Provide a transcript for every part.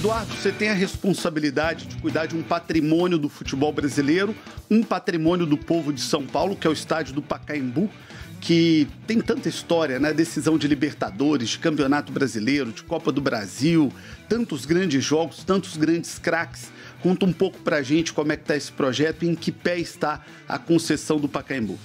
Eduardo, você tem a responsabilidade de cuidar de um patrimônio do futebol brasileiro, um patrimônio do povo de São Paulo, que é o estádio do Pacaembu, que tem tanta história, né? Decisão de Libertadores, de Campeonato Brasileiro, de Copa do Brasil, tantos grandes jogos, tantos grandes craques. Conta um pouco pra gente como é que tá esse projeto e em que pé está a concessão do Pacaembu.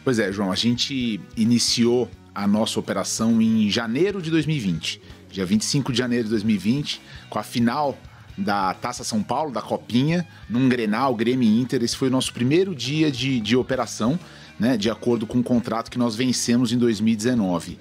Pois é, João, a gente iniciou a nossa operação em janeiro de 2020, dia 25 de janeiro de 2020, com a final da Taça São Paulo, da Copinha, num Grenal, Grêmio e Inter. Esse foi o nosso primeiro dia de operação, né, de acordo com o contrato que nós vencemos em 2019.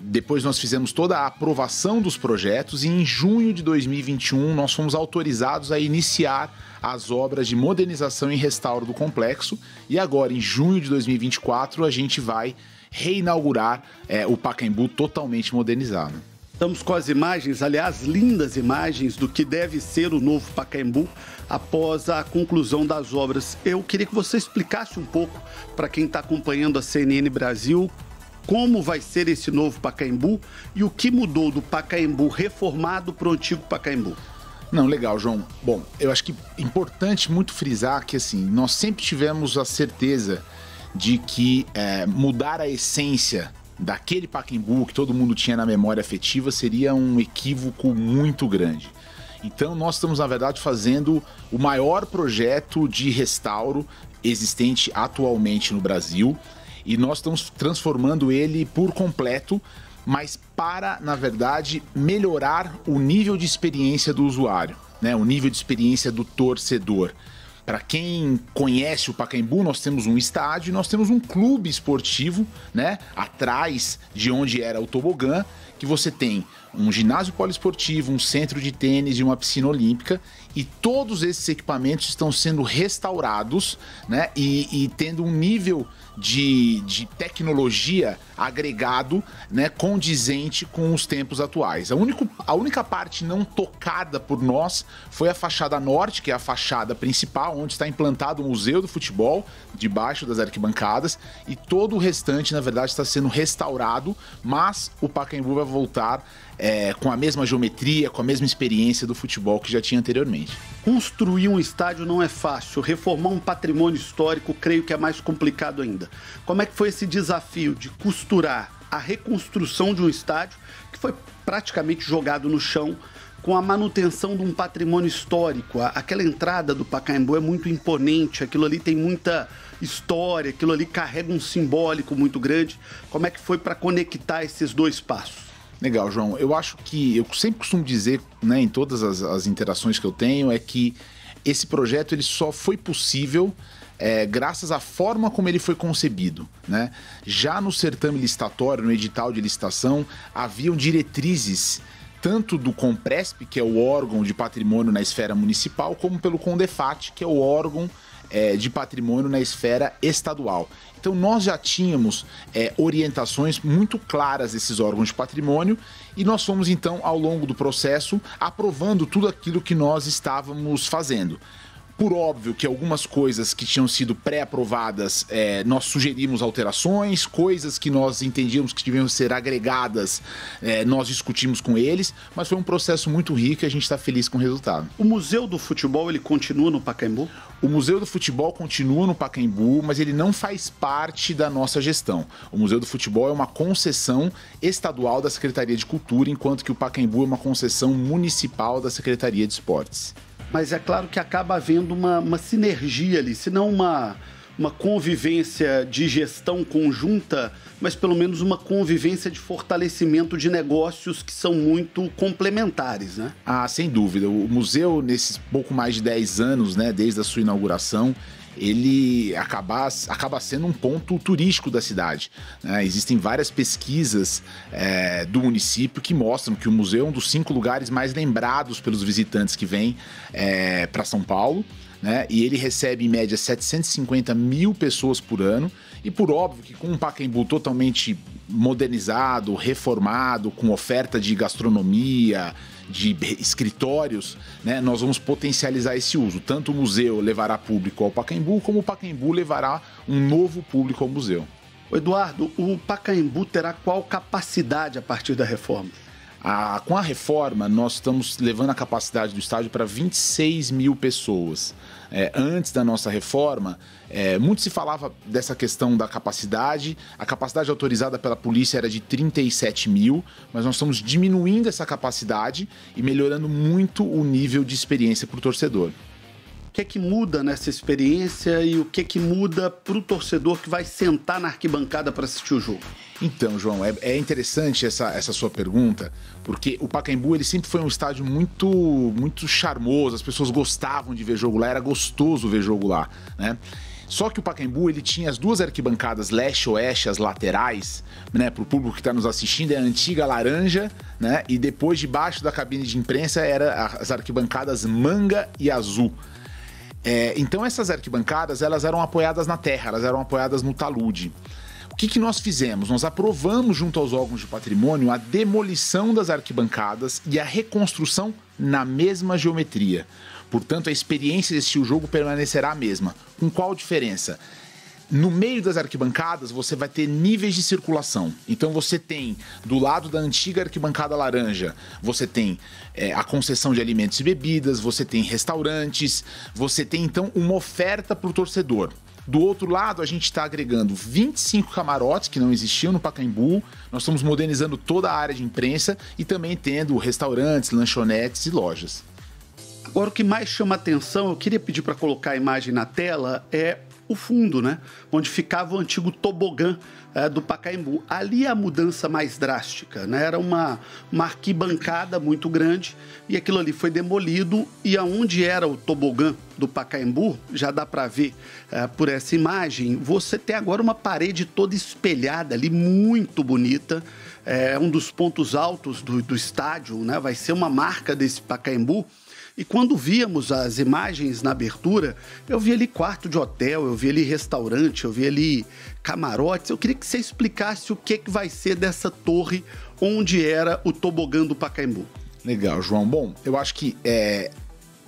Depois nós fizemos toda a aprovação dos projetos e em junho de 2021 nós fomos autorizados a iniciar as obras de modernização e restauro do complexo, e agora em junho de 2024 a gente vai reinaugurar o Pacaembu totalmente modernizado. Estamos com as imagens, aliás, lindas imagens do que deve ser o novo Pacaembu após a conclusão das obras. Eu queria que você explicasse um pouco para quem está acompanhando a CNN Brasil como vai ser esse novo Pacaembu e o que mudou do Pacaembu reformado para o antigo Pacaembu. Não, legal, João. Bom, eu acho que é importante muito frisar que assim, nós sempre tivemos a certeza de que mudar a essência daquele Pacaembu que todo mundo tinha na memória afetiva seria um equívoco muito grande. Então nós estamos, na verdade, fazendo o maior projeto de restauro existente atualmente no Brasil e nós estamos transformando ele por completo, mas para, na verdade, melhorar o nível de experiência do usuário, né? O nível de experiência do torcedor. Para quem conhece o Pacaembu, nós temos um estádio e nós temos um clube esportivo, né, atrás de onde era o tobogã, que você tem um ginásio poliesportivo, um centro de tênis e uma piscina olímpica, e todos esses equipamentos estão sendo restaurados, né, e tendo um nível de tecnologia agregado, né, condizente com os tempos atuais. A única parte não tocada por nós foi a fachada norte, que é a fachada principal, onde está implantado o Museu do Futebol, debaixo das arquibancadas, e todo o restante, na verdade, está sendo restaurado, mas o Pacaembu vai voltar com a mesma geometria, com a mesma experiência do futebol que já tinha anteriormente. Construir um estádio não é fácil, reformar um patrimônio histórico creio que é mais complicado ainda. Como é que foi esse desafio de costurar a reconstrução de um estádio que foi praticamente jogado no chão com a manutenção de um patrimônio histórico? Aquela entrada do Pacaembu é muito imponente, aquilo ali tem muita história, aquilo ali carrega um simbólico muito grande. Como é que foi para conectar esses dois passos? Legal, João. Eu acho que, eu sempre costumo dizer, né, em todas as interações que eu tenho, é que esse projeto ele só foi possível graças à forma como ele foi concebido, né? Já no certame licitatório, no edital de licitação, haviam diretrizes tanto do Compresp, que é o órgão de patrimônio na esfera municipal, como pelo Condefat, que é o órgão de patrimônio na esfera estadual. Então nós já tínhamos orientações muito claras desses órgãos de patrimônio e nós fomos então ao longo do processo aprovando tudo aquilo que nós estávamos fazendo. Por óbvio que algumas coisas que tinham sido pré-aprovadas, nós sugerimos alterações, coisas que nós entendíamos que deviam ser agregadas, nós discutimos com eles, mas foi um processo muito rico e a gente está feliz com o resultado. O Museu do Futebol, ele continua no Pacaembu? O Museu do Futebol continua no Pacaembu, mas ele não faz parte da nossa gestão. O Museu do Futebol é uma concessão estadual da Secretaria de Cultura, enquanto que o Pacaembu é uma concessão municipal da Secretaria de Esportes. Mas é claro que acaba havendo uma sinergia ali, se não uma convivência de gestão conjunta, mas pelo menos uma convivência de fortalecimento de negócios que são muito complementares, né? Ah, sem dúvida. O museu, nesses pouco mais de 10 anos, né, desde a sua inauguração, ele acaba sendo um ponto turístico da cidade, né? Existem várias pesquisas do município que mostram que o museu é um dos 5 lugares mais lembrados pelos visitantes que vêm para São Paulo, né? E ele recebe em média 750 mil pessoas por ano. E por óbvio que com um Pacaembu totalmente modernizado, reformado, com oferta de gastronomia, de escritórios, né, nós vamos potencializar esse uso. Tanto o museu levará público ao Pacaembu, como o Pacaembu levará um novo público ao museu. Eduardo, o Pacaembu terá qual capacidade a partir da reforma? Com a reforma, nós estamos levando a capacidade do estádio para 26 mil pessoas. Antes da nossa reforma, muito se falava dessa questão da capacidade. A capacidade autorizada pela polícia era de 37 mil, mas nós estamos diminuindo essa capacidade e melhorando muito o nível de experiência para o torcedor. O que é que muda nessa experiência e o que é que muda para o torcedor que vai sentar na arquibancada para assistir o jogo? Então, João, é interessante essa sua pergunta, porque o Pacaembu ele sempre foi um estádio muito charmoso, as pessoas gostavam de ver jogo lá, era gostoso ver jogo lá, né? Só que o Pacaembu ele tinha as duas arquibancadas leste-oeste, as laterais, né? Para o público que está nos assistindo, é a antiga laranja, né? E depois, debaixo da cabine de imprensa, eram as arquibancadas manga e azul. Então essas arquibancadas elas eram apoiadas na terra, elas eram apoiadas no talude. O que nós fizemos? Nós aprovamos junto aos órgãos de patrimônio a demolição das arquibancadas e a reconstrução na mesma geometria. Portanto, a experiência de assistir o jogo permanecerá a mesma. Com qual diferença? No meio das arquibancadas, você vai ter níveis de circulação. Então você tem, do lado da antiga arquibancada laranja, você tem a concessão de alimentos e bebidas, você tem restaurantes, você tem então uma oferta para o torcedor. Do outro lado, a gente está agregando 25 camarotes que não existiam no Pacaembu, nós estamos modernizando toda a área de imprensa e também tendo restaurantes, lanchonetes e lojas. Agora, o que mais chama atenção, eu queria pedir para colocar a imagem na tela, é o fundo, né? Onde ficava o antigo tobogã do Pacaembu. Ali é a mudança mais drástica, né? Era uma arquibancada muito grande e aquilo ali foi demolido e aonde era o tobogã do Pacaembu, já dá para ver por essa imagem, você tem agora uma parede toda espelhada ali, muito bonita. É um dos pontos altos do estádio, né? Vai ser uma marca desse Pacaembu. E quando víamos as imagens na abertura, eu vi ali quarto de hotel, eu vi ali restaurante, eu vi ali camarotes. Eu queria que você explicasse o que vai ser dessa torre onde era o tobogã do Pacaembu. Legal, João. Bom, eu acho que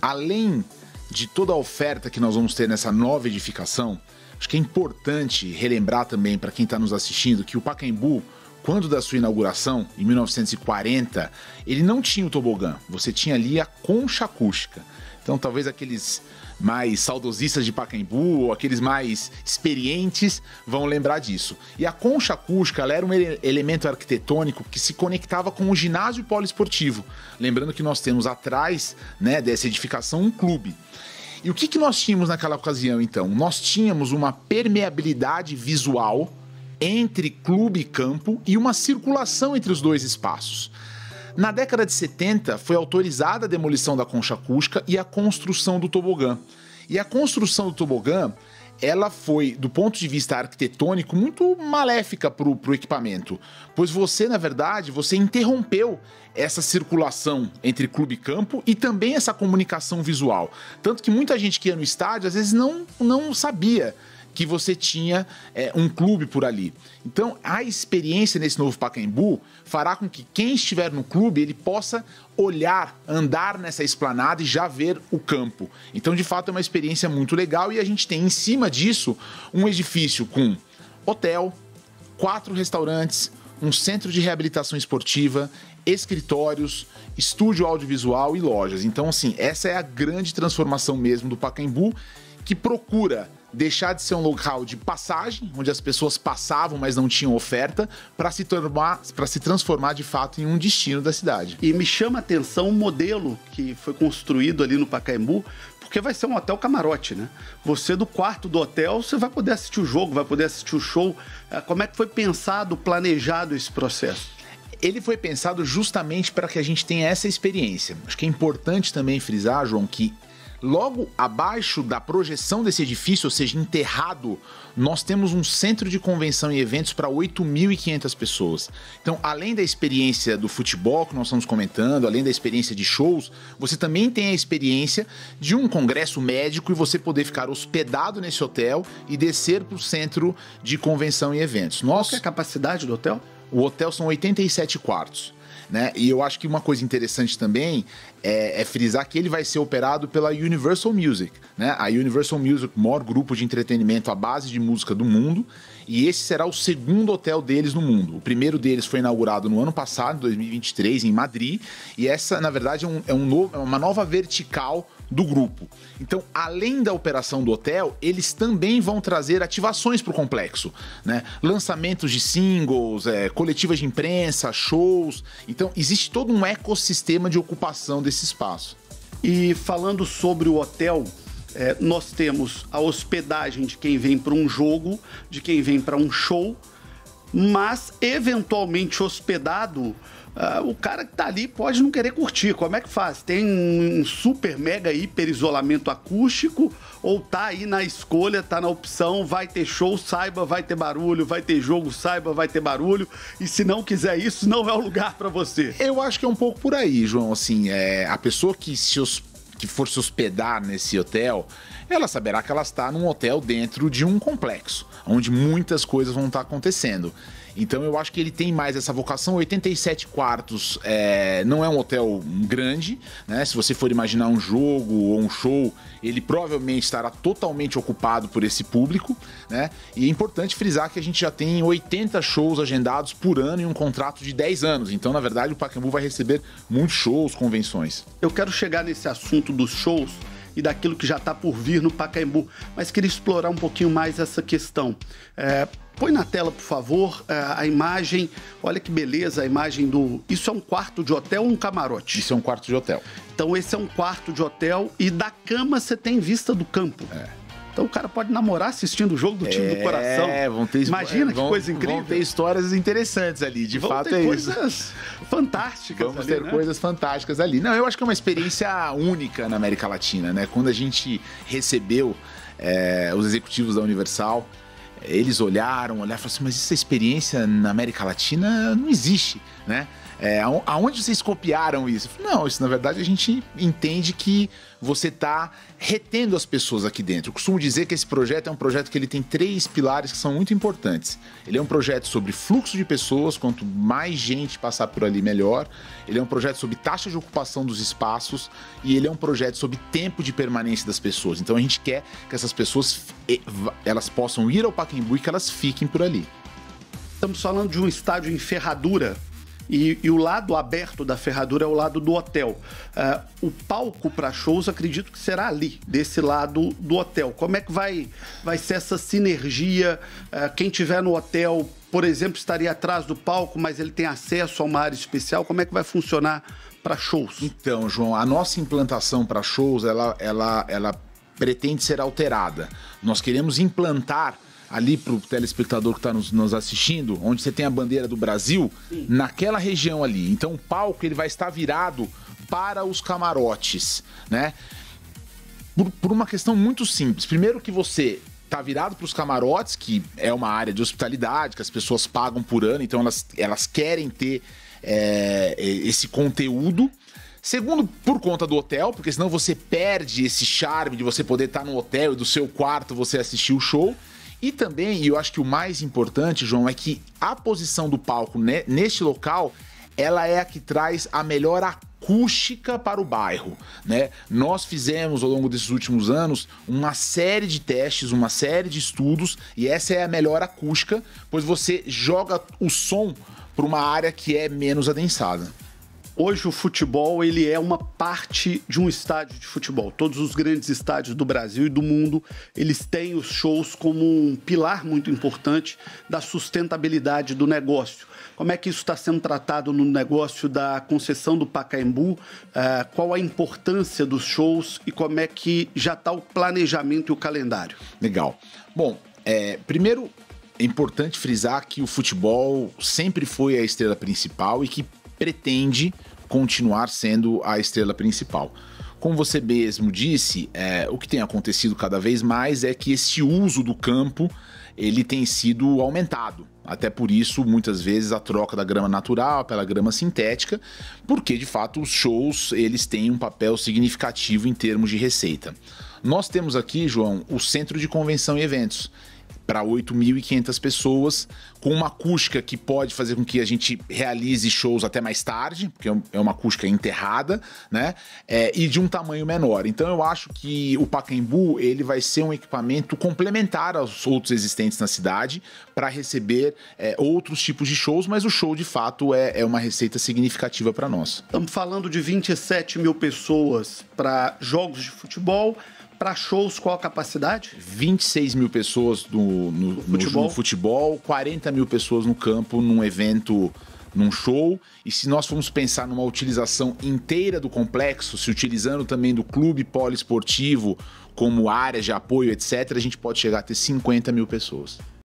além de toda a oferta que nós vamos ter nessa nova edificação, acho que é importante relembrar também para quem está nos assistindo que o Pacaembu, quando da sua inauguração, em 1940, ele não tinha o tobogã, você tinha ali a concha acústica. Então talvez aqueles mais saudosistas de Pacaembu ou aqueles mais experientes vão lembrar disso. E a concha acústica ela era um elemento arquitetônico que se conectava com o ginásio poliesportivo. Lembrando que nós temos atrás, né, dessa edificação um clube. E o que nós tínhamos naquela ocasião então? Nós tínhamos uma permeabilidade visual entre clube e campo e uma circulação entre os dois espaços. Na década de 70, foi autorizada a demolição da concha acústica e a construção do tobogã. E a construção do tobogã, ela foi, do ponto de vista arquitetônico, muito maléfica para o equipamento, pois você, na verdade, você interrompeu essa circulação entre clube e campo e também essa comunicação visual. Tanto que muita gente que ia no estádio, às vezes não sabia que você tinha um clube por ali. Então, a experiência nesse novo Pacaembu fará com que quem estiver no clube, ele possa olhar, andar nessa esplanada e já ver o campo. Então, de fato, é uma experiência muito legal e a gente tem em cima disso um edifício com hotel, 4 restaurantes, um centro de reabilitação esportiva, escritórios, estúdio audiovisual e lojas. Então, assim, essa é a grande transformação mesmo do Pacaembu, que procura deixar de ser um local de passagem, onde as pessoas passavam, mas não tinham oferta, para se transformar de fato em um destino da cidade. E me chama a atenção o modelo que foi construído ali no Pacaembu, porque vai ser um hotel camarote, né? Você do quarto do hotel, você vai poder assistir o jogo, vai poder assistir o show. Como é que foi pensado, planejado esse processo? Ele foi pensado justamente para que a gente tenha essa experiência. Acho que é importante também frisar, João, que logo abaixo da projeção desse edifício, ou seja, enterrado, nós temos um centro de convenção e eventos para 8.500 pessoas. Então, além da experiência do futebol que nós estamos comentando, além da experiência de shows, você também tem a experiência de um congresso médico e você poder ficar hospedado nesse hotel e descer para o centro de convenção e eventos. Qual que é a capacidade do hotel? O hotel são 87 quartos. né? E eu acho que uma coisa interessante também é frisar que ele vai ser operado pela Universal Music, né? A Universal Music, o maior grupo de entretenimento à base de música do mundo, e esse será o segundo hotel deles no mundo. O primeiro deles foi inaugurado no ano passado, 2023, em Madrid, e essa, na verdade, é uma nova vertical do grupo. Então, além da operação do hotel, eles também vão trazer ativações para o complexo, né? Lançamentos de singles, coletivas de imprensa, shows. Então, existe todo um ecossistema de ocupação desse espaço. E falando sobre o hotel, nós temos a hospedagem de quem vem para um jogo, de quem vem para um show, mas eventualmente hospedado, o cara que tá ali pode não querer curtir. Como é que faz? Tem um super, mega, hiper isolamento acústico ou tá aí na escolha, tá na opção, vai ter show, saiba, vai ter barulho, vai ter jogo, saiba, vai ter barulho, e se não quiser isso, não é o lugar para você? Eu acho que é um pouco por aí, João, assim, a pessoa que for se hospedar nesse hotel, ela saberá que ela está num hotel dentro de um complexo, onde muitas coisas vão estar acontecendo. Então eu acho que ele tem mais essa vocação. 87 quartos não é um hotel grande, né? Se você for imaginar um jogo ou um show, ele provavelmente estará totalmente ocupado por esse público, né? E é importante frisar que a gente já tem 80 shows agendados por ano em um contrato de 10 anos. Então, na verdade, o Pacaembu vai receber muitos shows, convenções. Eu quero chegar nesse assunto dos shows e daquilo que já está por vir no Pacaembu, mas queria explorar um pouquinho mais essa questão. Põe na tela, por favor, a imagem. Olha que beleza a imagem do... Isso é um quarto de hotel ou um camarote? Isso é um quarto de hotel. Então esse é um quarto de hotel e da cama você tem vista do campo. Então o cara pode namorar assistindo o jogo do time do coração. Imagina que coisa incrível. Vão ter histórias interessantes ali, de fato é isso. Coisas fantásticas. Vamos ter coisas fantásticas ali. Não, eu acho que é uma experiência única na América Latina, né? Quando a gente recebeu os executivos da Universal, eles olharam e falaram assim, mas essa experiência na América Latina não existe, né? Aonde vocês copiaram isso? Não, isso na verdade a gente entende que você está retendo as pessoas aqui dentro. Eu costumo dizer que esse projeto é um projeto que ele tem 3 pilares que são muito importantes. Ele é um projeto sobre fluxo de pessoas, quanto mais gente passar por ali, melhor. Ele é um projeto sobre taxa de ocupação dos espaços e ele é um projeto sobre tempo de permanência das pessoas. Então a gente quer que essas pessoas elas possam ir ao Pacaembu e que elas fiquem por ali. Estamos falando de um estádio em ferradura. E o lado aberto da ferradura é o lado do hotel. O palco para shows, acredito que será ali, desse lado do hotel. Como é que vai ser essa sinergia? Quem estiver no hotel, por exemplo, estaria atrás do palco, mas ele tem acesso a uma área especial. Como é que vai funcionar para shows? Então, João, a nossa implantação para shows, ela pretende ser alterada. Nós queremos implantar ali para o telespectador que está nos assistindo, onde você tem a bandeira do Brasil, sim, naquela região ali. Então o palco ele vai estar virado para os camarotes, né? Por uma questão muito simples. Primeiro que você está virado para os camarotes, que é uma área de hospitalidade, que as pessoas pagam por ano, então elas querem ter esse conteúdo. Segundo, por conta do hotel, porque senão você perde esse charme de você poder estar no hotel e do seu quarto você assistir o show. E também, e eu acho que o mais importante, João, é que a posição do palco neste local, ela é a que traz a melhor acústica para o bairro, né? Nós fizemos, ao longo desses últimos anos, uma série de testes, uma série de estudos, e essa é a melhor acústica, pois você joga o som para uma área que é menos adensada. Hoje o futebol ele é uma parte de um estádio de futebol. Todos os grandes estádios do Brasil e do mundo, eles têm os shows como um pilar muito importante da sustentabilidade do negócio. Como é que isso está sendo tratado no negócio da concessão do Pacaembu? Qual a importância dos shows e como é que já está o planejamento e o calendário? Legal. Bom, primeiro é importante frisar que o futebol sempre foi a estrela principal e que pretende continuar sendo a estrela principal. Como você mesmo disse, o que tem acontecido cada vez mais é que esse uso do campo ele tem sido aumentado. Até por isso, muitas vezes, a troca da grama natural pela grama sintética, porque, de fato, os shows eles têm um papel significativo em termos de receita. Nós temos aqui, João, o Centro de Convenção e Eventos. para 8.500 pessoas, com uma acústica que pode fazer com que a gente realize shows até mais tarde, porque é uma acústica enterrada, né? E de um tamanho menor. Então eu acho que o Pacaembu ele vai ser um equipamento complementar aos outros existentes na cidade para receber outros tipos de shows, mas o show de fato é uma receita significativa para nós. Estamos falando de 27 mil pessoas para jogos de futebol. Para shows, qual a capacidade? 26 mil pessoas no futebol, 40 mil pessoas no campo, num evento, num show. E se nós formos pensar numa utilização inteira do complexo, se utilizando também do clube poliesportivo como área de apoio, etc., a gente pode chegar a ter 50 mil pessoas.